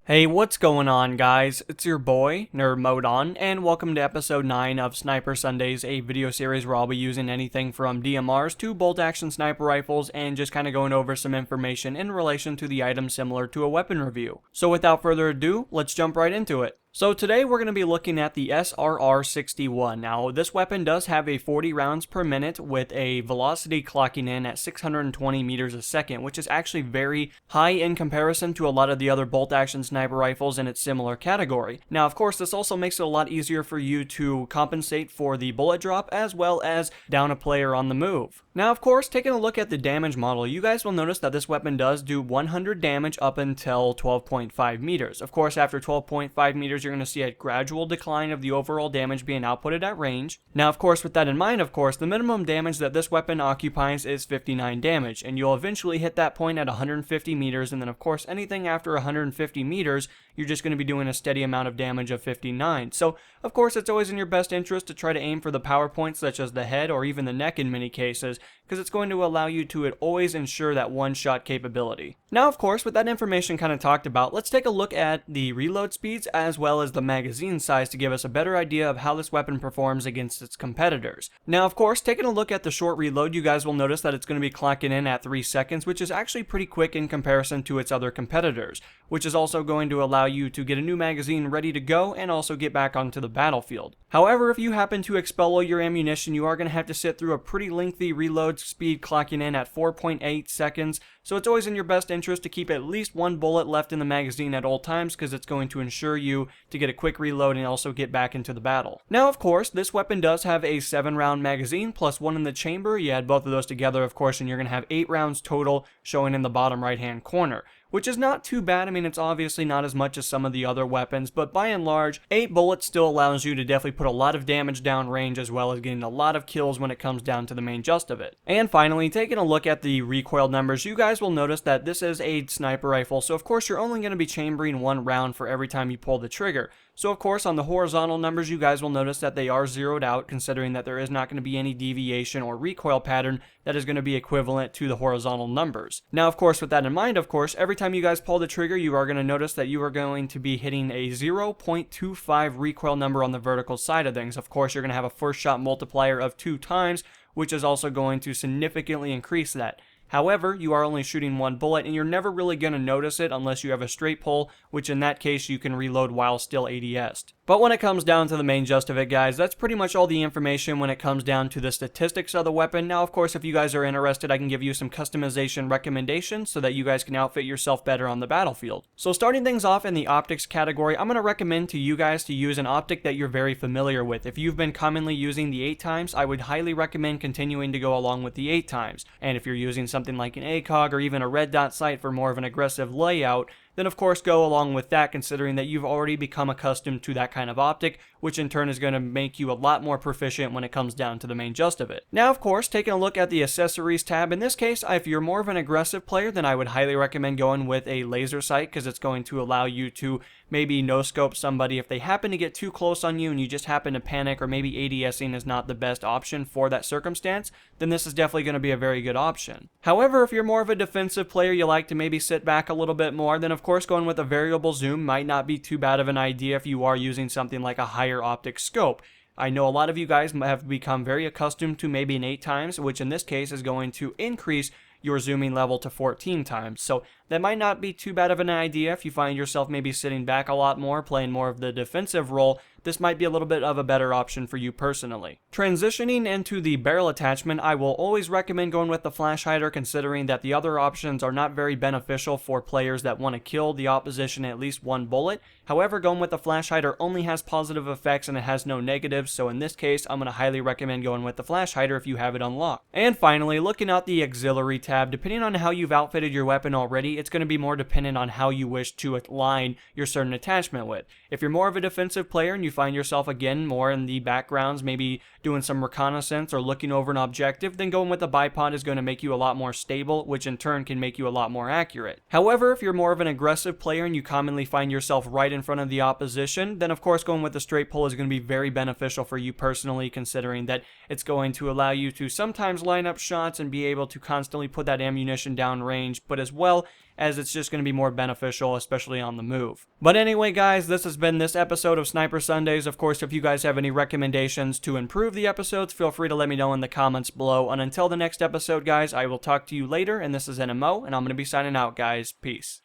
Hey, what's going on, guys? It's your boy, NerdModon, and welcome to episode 9 of Sniper Sundays, a video series where I'll be using anything from DMRs to bolt-action sniper rifles and just kind of going over some information in relation to the item similar to a weapon review. So without further ado, let's jump right into it. So today we're going to be looking at the SRR-61. Now this weapon does have a 40 rounds per minute with a velocity clocking in at 620 meters a second, which is actually very high in comparison to a lot of the other bolt-action sniper rifles in its similar category. Now of course this also makes it a lot easier for you to compensate for the bullet drop as well as down a player on the move. Now of course, taking a look at the damage model, you guys will notice that this weapon does do 100 damage up until 12.5 meters. Of course after 12.5 meters you're going to see a gradual decline of the overall damage being outputted at range. Now of course with that in mind, of course the minimum damage that this weapon occupies is 59 damage, and you'll eventually hit that point at 150 meters, and then of course anything after 150 meters you're just going to be doing a steady amount of damage of 59. So of course it's always in your best interest to try to aim for the power points such as the head or even the neck in many cases, because it's going to allow you to always ensure that one-shot capability. Now of course with that information kind of talked about, let's take a look at the reload speeds as well as the magazine size to give us a better idea of how this weapon performs against its competitors. Now of course, taking a look at the short reload, you guys will notice that it's going to be clocking in at 3 seconds, which is actually pretty quick in comparison to its other competitors, which is also going to allow you to get a new magazine ready to go and also get back onto the battlefield. However, if you happen to expel all your ammunition, you are going to have to sit through a pretty lengthy reload speed clocking in at 4.8 seconds, so it's always in your best interest to keep at least one bullet left in the magazine at all times, because it's going to ensure you to get a quick reload and also get back into the battle. Now of course, this weapon does have a 7-round magazine plus 1 in the chamber. You add both of those together of course and you're going to have 8 rounds total showing in the bottom right hand corner, which is not too bad. I mean, it's obviously not as much as some of the other weapons, but by and large, 8 bullets still allows you to definitely put a lot of damage down range as well as getting a lot of kills when it comes down to the main gist of it. And finally, taking a look at the recoil numbers, you guys will notice that this is a sniper rifle, so of course you're only going to be chambering 1 round for every time you pull the trigger. So of course on the horizontal numbers you guys will notice that they are zeroed out, considering that there is not going to be any deviation or recoil pattern that is going to be equivalent to the horizontal numbers. Now of course with that in mind, of course every time you guys pull the trigger you are going to notice that you are going to be hitting a 0.25 recoil number on the vertical side of things. Of course you're going to have a first shot multiplier of 2 times, which is also going to significantly increase that. However, you are only shooting 1 bullet and you're never really going to notice it unless you have a straight pull, which in that case you can reload while still ADS'd. But when it comes down to the main gist of it, guys, that's pretty much all the information when it comes down to the statistics of the weapon. Now of course if you guys are interested, I can give you some customization recommendations so that you guys can outfit yourself better on the battlefield. So starting things off in the optics category, I'm going to recommend to you guys to use an optic that you're very familiar with. If you've been commonly using the 8 times, I would highly recommend continuing to go along with the 8 times. And if you're using something like an ACOG or even a red dot sight for more of an aggressive layout, then of course go along with that, considering that you've already become accustomed to that kind of optic, which in turn is going to make you a lot more proficient when it comes down to the main gist of it. Now of course, taking a look at the accessories tab, in this case if you're more of an aggressive player, then I would highly recommend going with a laser sight, because it's going to allow you to maybe no scope somebody if they happen to get too close on you and you just happen to panic, or maybe ADSing is not the best option for that circumstance, then this is definitely going to be a very good option. However, if you're more of a defensive player, you like to maybe sit back a little bit more, then of course going with a variable zoom might not be too bad of an idea if you are using something like a higher optic scope. I know a lot of you guys have become very accustomed to maybe an 8 times, which in this case is going to increase your zooming level to 14 times. So that might not be too bad of an idea if you find yourself maybe sitting back a lot more, playing more of the defensive role. This might be a little bit of a better option for you personally. Transitioning into the barrel attachment, I will always recommend going with the flash hider, considering that the other options are not very beneficial for players that want to kill the opposition at least 1 bullet. However, going with the flash hider only has positive effects and it has no negatives, so in this case I'm going to highly recommend going with the flash hider if you have it unlocked. And finally, looking at the auxiliary tab, depending on how you've outfitted your weapon already, it's going to be more dependent on how you wish to align your certain attachment with. If you're more of a defensive player and you find yourself again more in the backgrounds, maybe doing some reconnaissance or looking over an objective, then going with the bipod is going to make you a lot more stable, which in turn can make you a lot more accurate. However, if you're more of an aggressive player and you commonly find yourself right in front of the opposition, then of course going with the straight pull is going to be very beneficial for you personally, considering that it's going to allow you to sometimes line up shots and be able to constantly put that ammunition down range, but as well as it's just going to be more beneficial, especially on the move. But anyway, guys, this has been this episode of Sniper Sundays. Of course, if you guys have any recommendations to improve the episodes, feel free to let me know in the comments below. And until the next episode, guys, I will talk to you later, and this is NMO, and I'm going to be signing out, guys. Peace.